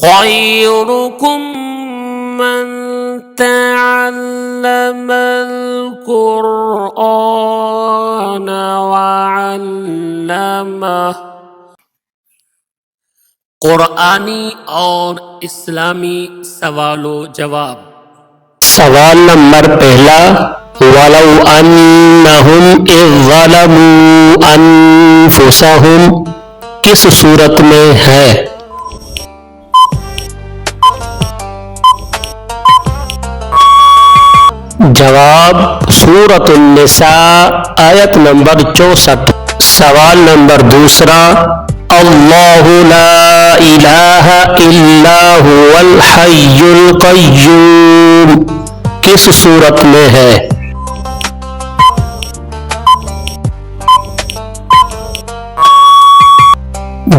خيركم من تعلم القرآن وعلمه. قرآنی اور اسلامی سوال و جواب. سوال نمبر پہلا، وَلَوْ أَنَّهُمْ إِذْ ظَلَمُوا أَنفُسَهُمْ کس صورت میں ہے؟ جواب سورۃ النساء آیت نمبر 64. سوال نمبر دوسرا، اللہ لا الہ الا هو الحی القیوم کس صورت میں ہے؟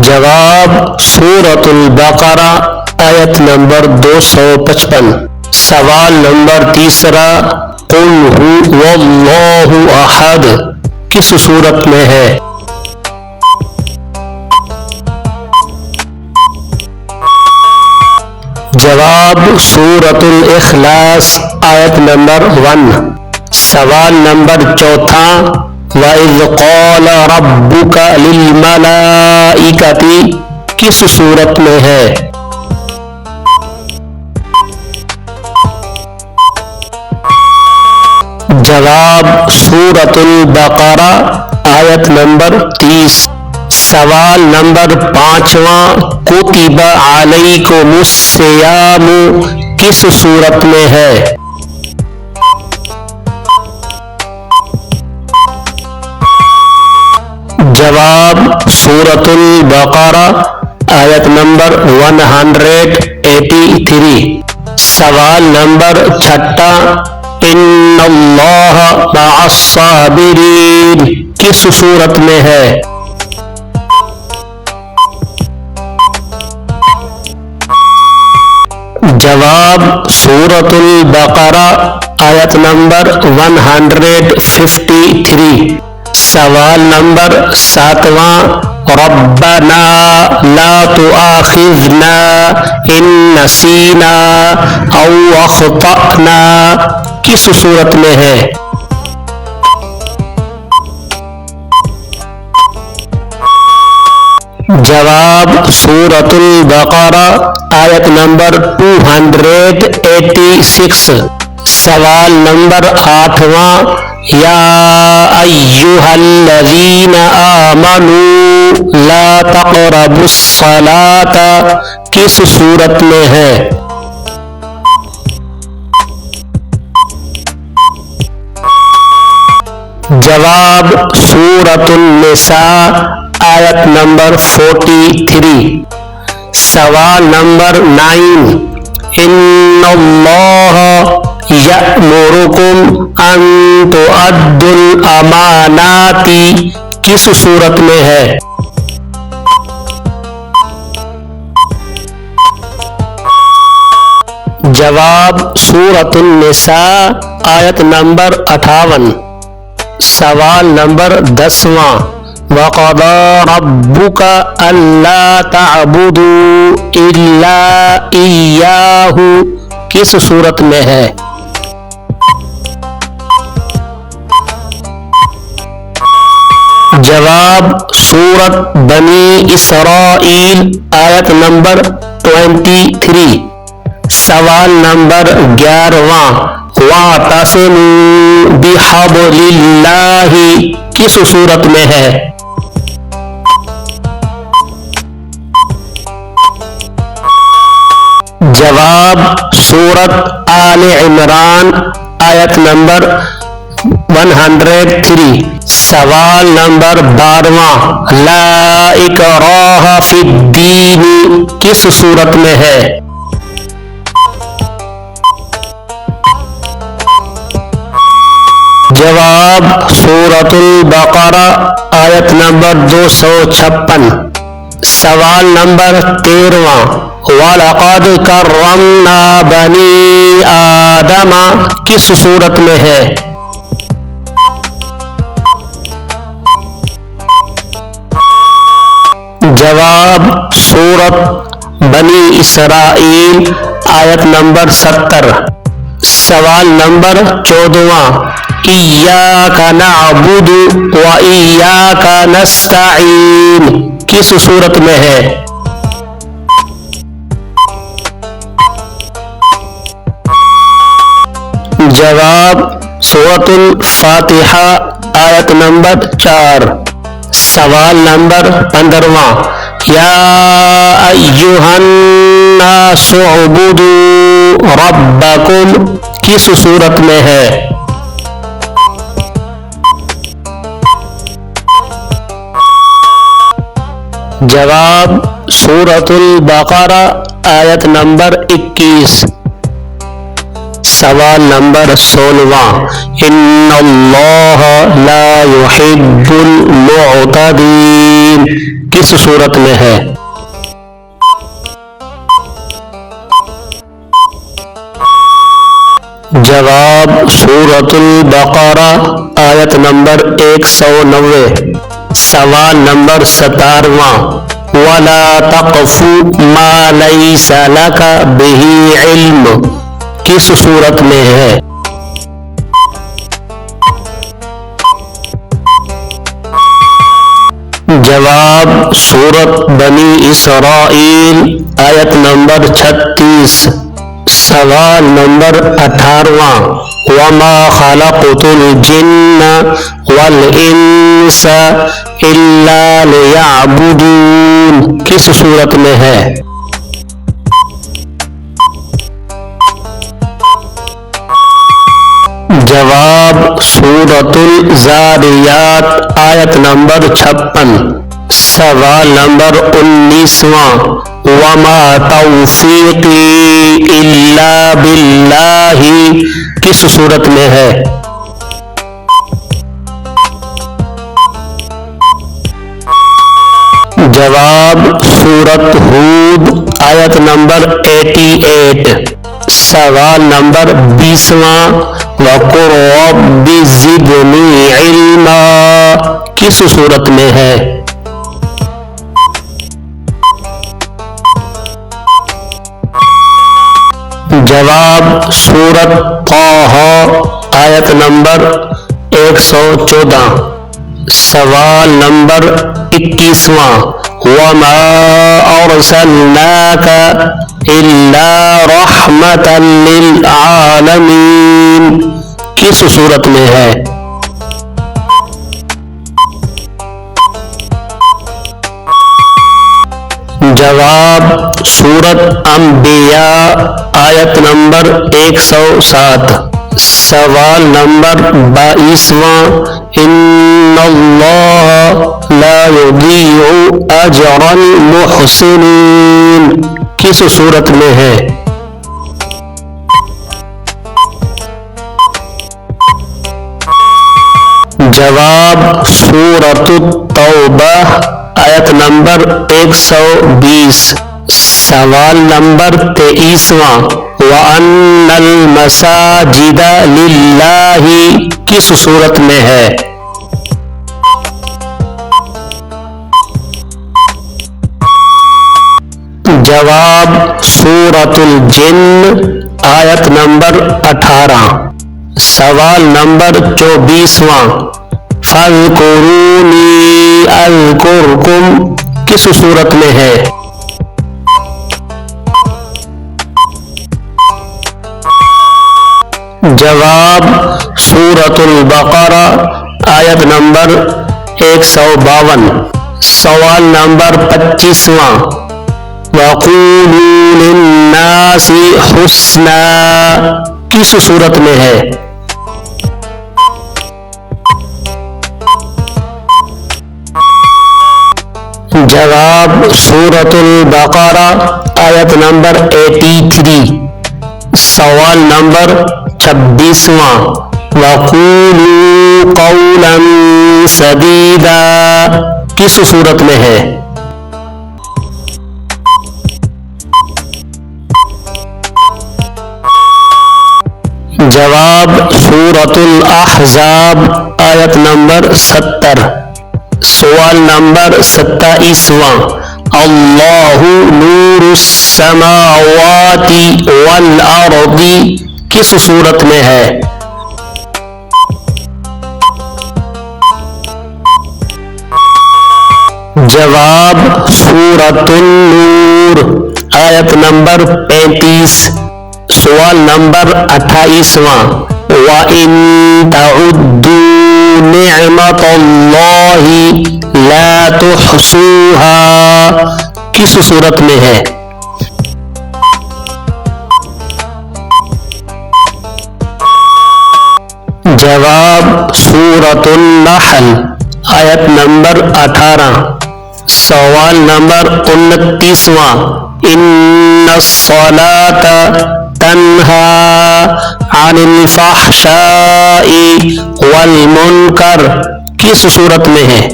جواب سورۃ البقرہ آیت نمبر 255. سوال نمبر تیسرا، قل هو اللہ احد کس صورت میں ہے؟ جواب سورۃ الاخلاص آیت نمبر 1. سوال نمبر چوتھا، وَإِذْ قَالَ رَبُّكَ لِلْمَلَائِكَةِ کس صورت میں ہے؟ جواب سورۃ البقرہ آیت نمبر 30. سوال نمبر پانچواں، کتب علیکم الصیام کس صورت میں ہے؟ جواب سورۃ البقرہ آیت نمبر 183. سوال نمبر چھٹا، ان اللہ مع الصابرین کس صورت میں ہے؟ جواب سورۃ البقرہ آیت نمبر 153. سوال نمبر ساتواں، ربنا لا تؤاخذنا ان نسینا او اخطأنا کس صورت میں ہے؟ جواب سورۃ البقرہ آیت نمبر 286. سوال نمبر آٹھواں، یا ایہا الذین آمنوا لا تقربوا الصلاۃ کس صورت میں ہے؟ جواب سورۃ النساء آیت نمبر 43. سوال نمبر 9، ان اللہ یأمرکم ان تؤدوا الامانات کس صورت میں ہے؟ جواب سورۃ النساء آیت نمبر 58. سوال نمبر 10واں، وَقَضَى رَبُّكَ أَلَّا تَعْبُدُوا إِلَّا إِيَّاهُ کس صورت میں ہے؟ جواب سورۃ بنی اسرائیل آیت نمبر 23. سوال نمبر 11واں، وَاعْتَصِمُوا بِحَبْلِ اللَّهِ کس صورت میں ہے؟ جواب سورۃ آل عمران آیت نمبر 103. سوال نمبر 12واں، لا اکراہ فی الدین کس صورت میں ہے؟ جواب سورۃ البقرہ آیت نمبر 256. سوال نمبر 13واں، وَلَقَدْ كَرَّمْنَا بَنِي آدَمَ کس صورت میں ہے؟ جواب سورۃ بنی اسرائیل آیت نمبر 70. سوال نمبر 14. ایاک نعبد و ایاک نستعین کس صورت میں ہے؟ جواب سورۃ الفاتحہ آیت نمبر 4. سوال نمبر 15. یا ایھا الناس اعبدوا ربکم کس صورت میں ہے؟ جواب سورۃ البقرہ آیت نمبر 21. سوال نمبر 16. ان اللہ لا يحب المعتدین کس صورت میں ہے؟ جواب سورۃ البقرہ آیت نمبر 190. سوال نمبر 17. وَلَا تَقْفُ مَا لَيْسَ لَكَ بِهِ عِلْمٌ کس صورت میں ہے؟ جواب سورۃ بنی اسرائیل آیت نمبر 36. سوال نمبر 18. وَمَا خَلَقْتُ الْجِنَّ وَالْإِنسَ إِلَّا لِيَعْبُدُونَ کس صورت میں ہے؟ جواب سورۃ الذاریات آیت نمبر 56. سوال نمبر 19. وَمَا تَوْفِيقِي إِلَّا بِاللَّهِ کس صورت میں ہے؟ جواب سورۃ ہود آیت نمبر 88. سوال نمبر 20. وَقُلْ رَبِّ زِدْنِی عِلْمًا کس صورت میں ہے؟ جواب سورۃ طٰہٰ آیت نمبر 114. سوال نمبر 21. وَمَا أَرْسَلْنَاكَ إِلَّا رَحْمَةً لِلْعَالَمِينَ کس صورت میں ہے؟ جواب سورۃ انبیاء آیت نمبر 107. سوال نمبر 22. ان اللہ لا یضیع اجر المحسنین کس صورت میں ہے؟ جواب سورۃ التوبہ آیت نمبر 120. سوال نمبر 23. وَأَنَّ الْمَسَاجِدَ لِلَّهِ کس صورت میں ہے؟ جواب سورۃ الجن آیت نمبر 18. سوال نمبر 24. فَاذْكُرُونِی أَذْكُرْکُمْ کس صورت میں ہے؟ جواب سورۃ البقرہ آیت نمبر 152. سوال نمبر 25. وَقُولُوا لِلنَّاسِ حُسْنًا کس صورت میں ہے؟ جواب سورۃ البقرہ آیت نمبر 83. سوال نمبر 26. وَقُولُوا قَوْلًا سَدِیدًا کس صورت میں ہے؟ جواب سورۃ الاحزاب آیت نمبر 70. سوال نمبر 27. اللہ نور السماوات والارض کس صورت میں ہے؟ جواب سورۃ النور آیت نمبر 35 سوال نمبر 28واں وَإِن تَعُدُّوا نِعْمَةَ اللَّهِ لَا تُحْصُوهَا کس صورت میں ہے؟ جواب سورۃ النحل آیت نمبر 18 سوال نمبر 29واں ان الصلاۃ تنہا عن الفحشاء والمنکر کس صورت میں ہے؟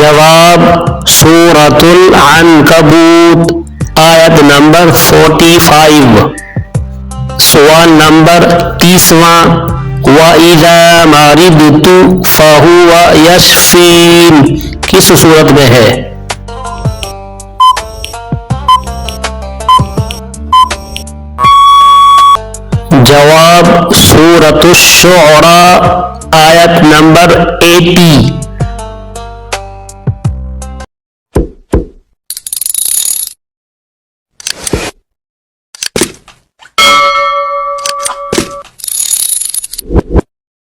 جواب سورۃ العنکبوت آیت نمبر 45 سوال نمبر 30واں وَإِذَا مَرِضْتُ فَهُوَ يَشْفِينِ کس صورت میں ہے؟ جواب سورۃ الشعراء آیت نمبر 80